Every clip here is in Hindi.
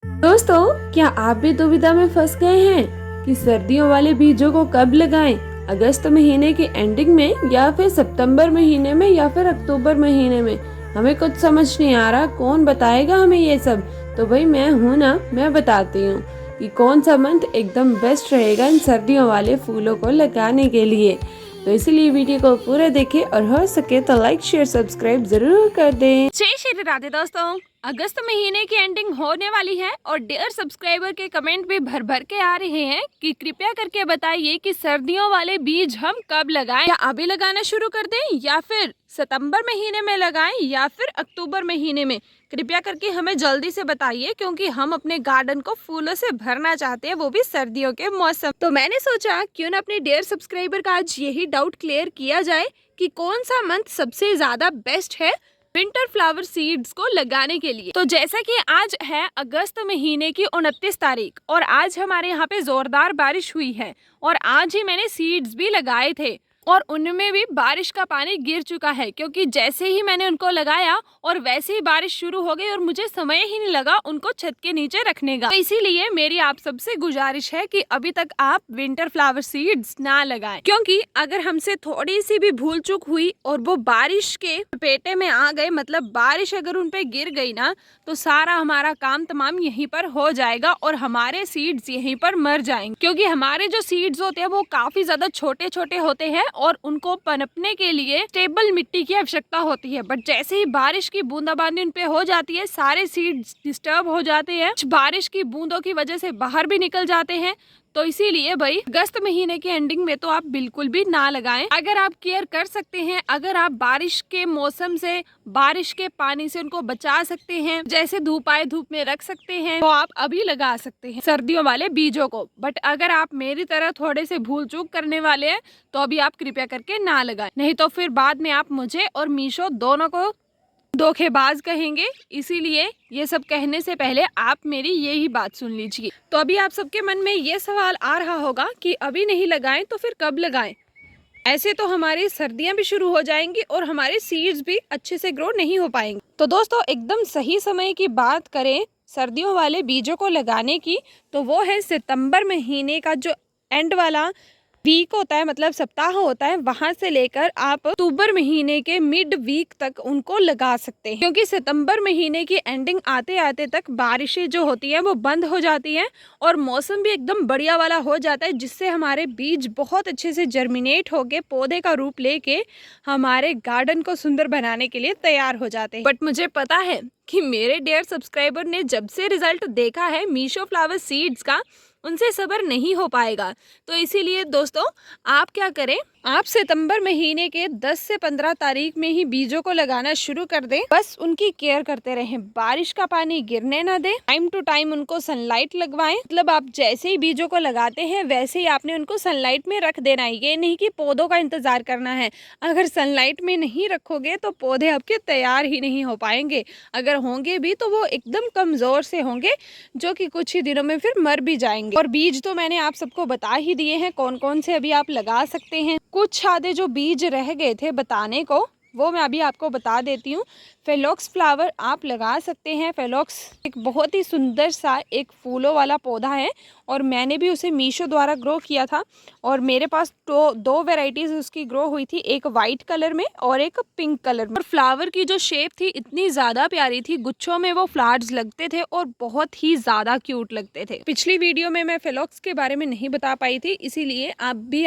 दोस्तों, क्या आप भी दुविधा में फंस गए हैं कि सर्दियों वाले बीजों को कब लगाएं? अगस्त महीने की एंडिंग में या फिर सितंबर महीने में या फिर अक्टूबर महीने में? हमें कुछ समझ नहीं आ रहा, कौन बताएगा हमें ये सब? तो भाई मैं हूँ ना, मैं बताती हूँ कि कौन सा मंथ एकदम बेस्ट रहेगा इन सर्दियों वाले फूलों को लगाने के लिए। तो इसलिए वीडियो को पूरा देखें और हो सके तो लाइक शेयर सब्सक्राइब जरूर कर दें। जय श्री राधे दोस्तों। अगस्त महीने की एंडिंग होने वाली है और डियर सब्सक्राइबर के कमेंट भी भर भर के आ रहे हैं कि कृपया करके बताइए कि सर्दियों वाले बीज हम कब लगाएं। या अभी लगाना शुरू कर दें या फिर सितंबर महीने में लगाएं या फिर अक्टूबर महीने में। कृपया करके हमें जल्दी से बताइए क्योंकि हम अपने गार्डन को फूलों से भरना चाहते हैं, वो भी सर्दियों के मौसम। तो मैंने सोचा क्यों ना अपने डियर सब्सक्राइबर का आज यही डाउट क्लियर किया जाए कि कौन सा मंथ सबसे ज्यादा बेस्ट है विंटर फ्लावर सीड्स को लगाने के लिए। तो जैसा कि आज है अगस्त महीने की 29 तारीख और आज हमारे यहाँ पे जोरदार बारिश हुई है और आज ही मैंने सीड्स भी लगाए थे और उनमें भी बारिश का पानी गिर चुका है क्योंकि जैसे ही मैंने उनको लगाया और वैसे ही बारिश शुरू हो गई और मुझे समय ही नहीं लगा उनको छत के नीचे रखने का। तो इसीलिए मेरी आप सबसे गुजारिश है कि अभी तक आप विंटर फ्लावर सीड्स ना लगाएं क्योंकि अगर हमसे थोड़ी सी भी भूल चूक हुई और वो बारिश के पेटे में आ गए, मतलब बारिश अगर उन पे गिर गई ना, तो सारा हमारा काम तमाम यहीं पर हो जाएगा और हमारे सीड्स यहीं पर मर जाएंगे क्योंकि हमारे जो सीड्स होते हैं वो काफी ज्यादा छोटे छोटे होते हैं और उनको पनपने के लिए स्टेबल मिट्टी की आवश्यकता होती है। बट जैसे ही बारिश की बूंदाबांदी उन पे हो जाती है सारे सीड्स डिस्टर्ब हो जाते हैं, बारिश की बूंदों की वजह से बाहर भी निकल जाते हैं। तो इसीलिए भाई अगस्त महीने के एंडिंग में तो आप बिल्कुल भी ना लगाएं। अगर आप केयर कर सकते हैं, अगर आप बारिश के मौसम से, बारिश के पानी से उनको बचा सकते हैं, जैसे धूप आए धूप में रख सकते हैं, तो आप अभी लगा सकते हैं सर्दियों वाले बीजों को। बट अगर आप मेरी तरह थोड़े से भूल चूक करने वाले हैं तो अभी आप कृपया करके ना लगाएं, नहीं तो फिर बाद में आप मुझे और मीशो दोनों को धोखेबाज कहेंगे। इसीलिए ये सब कहने से पहले आप मेरी यही बात सुन लीजिए। तो अभी आप सबके मन में ये सवाल आ रहा होगा कि अभी नहीं लगाएं तो फिर कब लगाएं? ऐसे तो हमारी सर्दियां भी शुरू हो जाएंगी और हमारे सीड्स भी अच्छे से ग्रो नहीं हो पाएंगे। तो दोस्तों एकदम सही समय की बात करें सर्दियों वाले बीजों को लगाने की, तो वो है सितंबर महीने का जो एंड वाला वीक होता है, मतलब सप्ताह होता है, वहां से लेकर आप अक्टूबर महीने के मिड वीक तक उनको लगा सकते हैं क्योंकि सितंबर महीने की एंडिंग आते आते तक बारिशें जो होती हैं वो बंद हो जाती हैं और मौसम भी एकदम बढ़िया वाला हो जाता है जिससे हमारे बीज बहुत अच्छे से जर्मिनेट होके पौधे का रूप लेके हमारे गार्डन को सुंदर बनाने के लिए तैयार हो जाते हैं। बट मुझे पता है कि मेरे डियर सब्सक्राइबर ने जब से रिजल्ट देखा है मीशो फ्लावर सीड्स का, उनसे सब्र नहीं हो पाएगा। तो इसीलिए दोस्तों आप क्या करें, आप सितंबर महीने के 10 से 15 तारीख में ही बीजों को लगाना शुरू कर दें। बस उनकी केयर करते रहें, बारिश का पानी गिरने ना दें, टाइम टू टाइम उनको सनलाइट लगवाएं। मतलब आप जैसे ही बीजों को लगाते हैं वैसे ही आपने उनको सनलाइट में रख देना है, ये नहीं कि पौधों का इंतजार करना है। अगर सनलाइट में नहीं रखोगे तो पौधे आपके तैयार ही नहीं हो पाएंगे, अगर होंगे भी तो वो एकदम कमजोर से होंगे जो कि कुछ ही दिनों में फिर मर भी जाएंगे। और बीज तो मैंने आप सबको बता ही दिए हैं कौन कौन से अभी आप लगा सकते हैं। कुछ आधे जो बीज रह गए थे बताने को वो मैं अभी आपको बता देती हूँ। फेलोक्स फ्लावर आप लगा सकते हैं। फेलोक्स एक बहुत ही सुंदर सा एक फूलों वाला पौधा है और मैंने भी उसे मीशो द्वारा ग्रो किया था और मेरे पास दो वेराइटीज उसकी ग्रो हुई थी, एक वाइट कलर में और एक पिंक कलर में। और फ्लावर की जो शेप थी इतनी ज़्यादा प्यारी थी, गुच्छों में वो फ्लावर्स लगते थे और बहुत ही ज़्यादा क्यूट लगते थे। पिछली वीडियो में मैं फेलोक्स के बारे में नहीं बता पाई थी, इसीलिए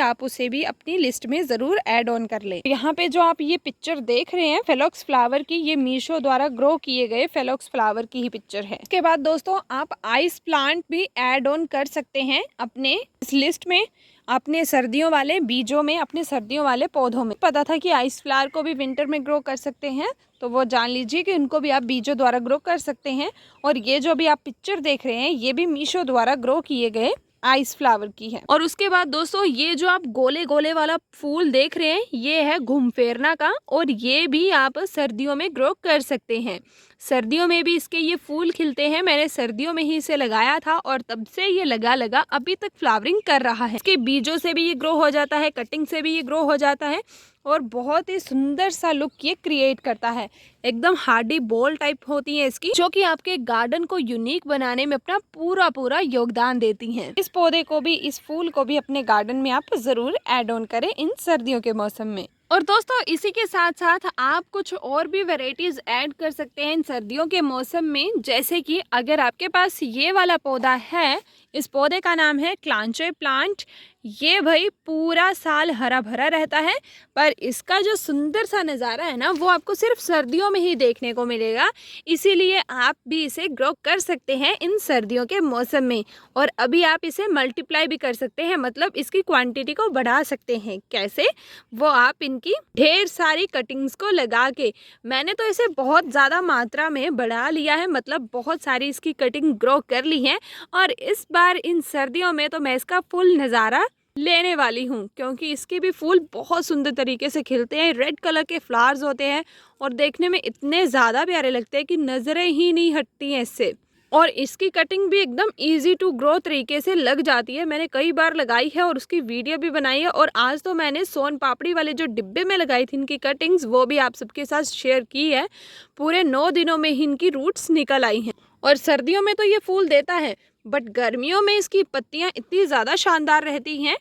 आप उसे भी अपनी लिस्ट में ज़रूर ऐड ऑन कर लें। यहाँ पे जो आप ये पिक्चर देख रहे हैं फेलोक्स फ्लावर की, ये मीशो द्वारा ग्रो किए गए फेलोक्स फ्लावर की ही पिक्चर है। इसके बाद दोस्तों आप आइस प्लांट भी ऐड ऑन कर सकते हैं अपने इस लिस्ट में, अपने सर्दियों वाले बीजों में, अपने सर्दियों वाले पौधों में। पता था कि आइस फ्लावर को भी विंटर में ग्रो कर सकते हैं, तो वो जान लीजिए कि उनको भी आप बीजों द्वारा ग्रो कर सकते हैं। और ये जो भी आप पिक्चर देख रहे हैं ये भी मीशो द्वारा ग्रो किए गए आइस फ्लावर की है। और उसके बाद दोस्तों ये जो आप गोले गोले वाला फूल देख रहे हैं ये है घुमफेरना का और ये भी आप सर्दियों में ग्रो कर सकते हैं। सर्दियों में भी इसके ये फूल खिलते हैं, मैंने सर्दियों में ही इसे लगाया था और तब से ये लगा अभी तक फ्लावरिंग कर रहा है। इसके बीजों से भी ये ग्रो हो जाता है, कटिंग से भी ये ग्रो हो जाता है और बहुत ही सुंदर सा लुक ये क्रिएट करता है। एकदम हार्डी बॉल टाइप होती है इसकी, जो कि आपके गार्डन को यूनिक बनाने में अपना पूरा योगदान देती हैं। इस पौधे को भी, इस फूल को भी अपने गार्डन में आप जरूर ऐड ऑन करें इन सर्दियों के मौसम में। और दोस्तों इसी के साथ साथ आप कुछ और भी वैरायटीज ऐड कर सकते हैं इन सर्दियों के मौसम में। जैसे कि अगर आपके पास ये वाला पौधा है, इस पौधे का नाम है क्लांचे प्लांट। ये भाई पूरा साल हरा भरा रहता है, पर इसका जो सुंदर सा नज़ारा है ना, वो आपको सिर्फ सर्दियों में ही देखने को मिलेगा। इसीलिए आप भी इसे ग्रो कर सकते हैं इन सर्दियों के मौसम में। और अभी आप इसे मल्टीप्लाई भी कर सकते हैं, मतलब इसकी क्वांटिटी को बढ़ा सकते हैं। कैसे? वो आप इनकी ढेर सारी कटिंग्स को लगा के, मैंने तो इसे बहुत ज़्यादा मात्रा में बढ़ा लिया है, मतलब बहुत सारी इसकी कटिंग ग्रो कर ली है। और इस बार इन सर्दियों में तो मैं इसका फुल नज़ारा लेने वाली हूँ, क्योंकि इसके भी फूल बहुत सुंदर तरीके से खिलते हैं। रेड कलर के फ्लावर्स होते हैं और देखने में इतने ज़्यादा प्यारे लगते हैं कि नज़रें ही नहीं हटती हैं इससे। और इसकी कटिंग भी एकदम इजी टू ग्रो तरीके से लग जाती है। मैंने कई बार लगाई है और उसकी वीडियो भी बनाई है। और आज तो मैंने सोन पापड़ी वाले जो डिब्बे में लगाई थी इनकी कटिंग्स, वो भी आप सबके साथ शेयर की है। पूरे 9 दिनों में ही इनकी रूट्स निकल आई हैं। और सर्दियों में तो ये फूल देता है, बट गर्मियों में इसकी पत्तियां इतनी ज़्यादा शानदार रहती हैं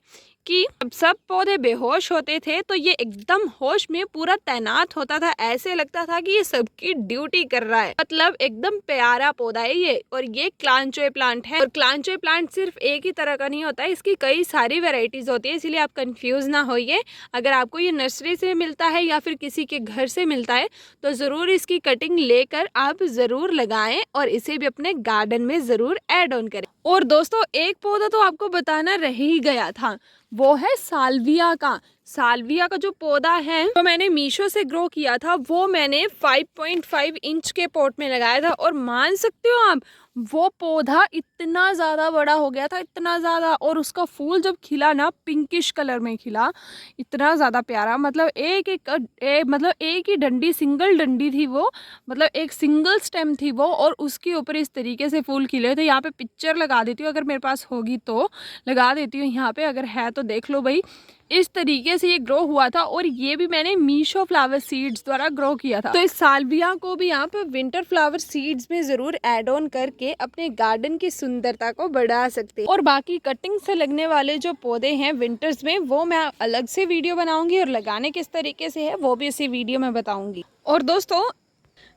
कि जब सब पौधे बेहोश होते थे तो ये एकदम होश में पूरा तैनात होता था। ऐसे लगता था कि ये सबकी ड्यूटी कर रहा है। मतलब एकदम प्यारा पौधा है ये। और ये क्लांचोए प्लांट है। और क्लांचोए प्लांट सिर्फ एक ही तरह का नहीं होता है, इसकी कई सारी वेराइटीज होती है, इसलिए आप कंफ्यूज ना होइए। अगर आपको ये नर्सरी से मिलता है या फिर किसी के घर से मिलता है तो ज़रूर इसकी कटिंग लेकर आप ज़रूर लगाएं और इसे भी अपने गार्डन में ज़रूर ऐड ऑन करें। और दोस्तों एक पौधा तो आपको बताना रह ही गया था, वो है साल्विया का। साल्विया का जो पौधा है जो मैंने मीशो से ग्रो किया था, वो मैंने 5.5 इंच के पॉट में लगाया था। और मान सकते हो आप, वो पौधा इतना ज़्यादा बड़ा हो गया था, इतना ज़्यादा। और उसका फूल जब खिला ना, पिंकिश कलर में खिला, इतना ज़्यादा प्यारा। मतलब एक ही डंडी, सिंगल डंडी थी वो, मतलब एक सिंगल स्टेम थी वो। और उसके ऊपर इस तरीके से फूल खिले थे। यहाँ पे पिक्चर लगा देती हूँ, अगर मेरे पास होगी तो लगा देती हूँ यहाँ पे, अगर है तो देख लो भाई। इस तरीके से ये ग्रो हुआ था। और ये भी मैंने मीशो फ्लावर सीड्स द्वारा ग्रो किया था। तो इस साल्विया को भी आप विंटर फ्लावर सीड्स में जरूर ऐड ऑन करके अपने गार्डन की सुंदरता को बढ़ा सकते हैं। और बाकी कटिंग से लगने वाले जो पौधे हैं विंटर्स में, वो मैं अलग से वीडियो बनाऊंगी और लगाने किस तरीके से है वो भी इसी वीडियो में बताऊंगी। और दोस्तों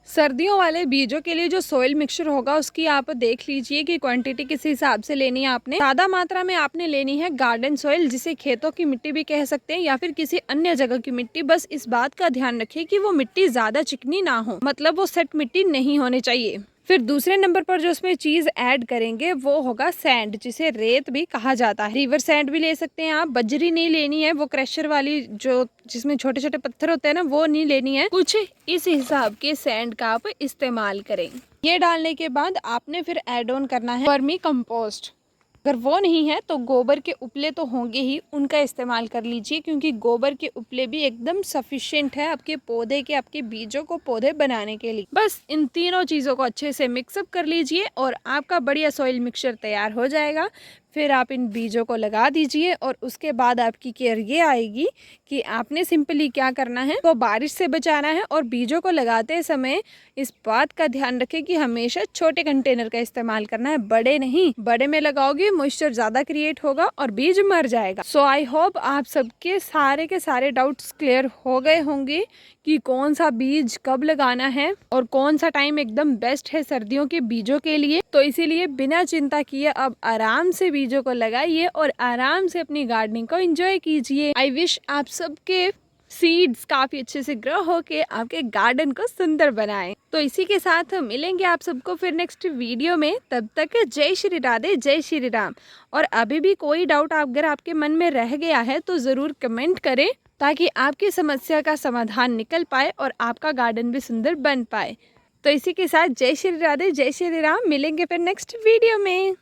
सर्दियों वाले बीजों के लिए जो सोइल मिक्सचर होगा उसकी आप देख लीजिए कि क्वांटिटी किस हिसाब से लेनी है। आपने ज़्यादा मात्रा में आपने लेनी है गार्डन सोइल, जिसे खेतों की मिट्टी भी कह सकते हैं या फिर किसी अन्य जगह की मिट्टी। बस इस बात का ध्यान रखिए कि वो मिट्टी ज़्यादा चिकनी ना हो, मतलब वो सेट मिट्टी नहीं होनी चाहिए। फिर दूसरे नंबर पर जो उसमें चीज़ ऐड करेंगे वो होगा सैंड, जिसे रेत भी कहा जाता है। रिवर सैंड भी ले सकते हैं आप। बजरी नहीं लेनी है, वो क्रशर वाली जो जिसमें छोटे छोटे पत्थर होते हैं ना, वो नहीं लेनी है। कुछ इस हिसाब के सैंड का आप इस्तेमाल करें। ये डालने के बाद आपने फिर ऐड ऑन करना है वर्मी कंपोस्ट। अगर वो नहीं है तो गोबर के उपले तो होंगे ही, उनका इस्तेमाल कर लीजिए, क्योंकि गोबर के उपले भी एकदम सफिशिएंट है आपके पौधे के, आपके बीजों को पौधे बनाने के लिए। बस इन तीनों चीज़ों को अच्छे से मिक्सअप कर लीजिए और आपका बढ़िया सॉइल मिक्सचर तैयार हो जाएगा। फिर आप इन बीजों को लगा दीजिए और उसके बाद आपकी केयर ये आएगी कि आपने सिंपली क्या करना है, तो बारिश से बचाना है। और बीजों को लगाते समय इस बात का ध्यान रखें कि हमेशा छोटे कंटेनर का इस्तेमाल करना है, बड़े नहीं। बड़े में लगाओगे मॉइस्चर ज़्यादा क्रिएट होगा और बीज मर जाएगा। सो आई होप आप सबके सारे के सारे डाउट्स क्लियर हो गए होंगे कि कौन सा बीज कब लगाना है और कौन सा टाइम एकदम बेस्ट है सर्दियों के बीजों के लिए। तो इसीलिए बिना चिंता किए अब आराम से बीजों को लगाइए और आराम से अपनी गार्डनिंग को एंजॉय कीजिए। आई विश आप सबके सीड्स काफ़ी अच्छे से ग्रो होके आपके गार्डन को सुंदर बनाएं। तो इसी के साथ मिलेंगे आप सबको फिर नेक्स्ट वीडियो में। तब तक जय श्री राधे, जय श्री राम। और अभी भी कोई डाउट अगर आपके मन में रह गया है तो ज़रूर कमेंट करें, ताकि आपकी समस्या का समाधान निकल पाए और आपका गार्डन भी सुंदर बन पाए। तो इसी के साथ जय श्री राधे, जय श्री राम। मिलेंगे फिर नेक्स्ट वीडियो में।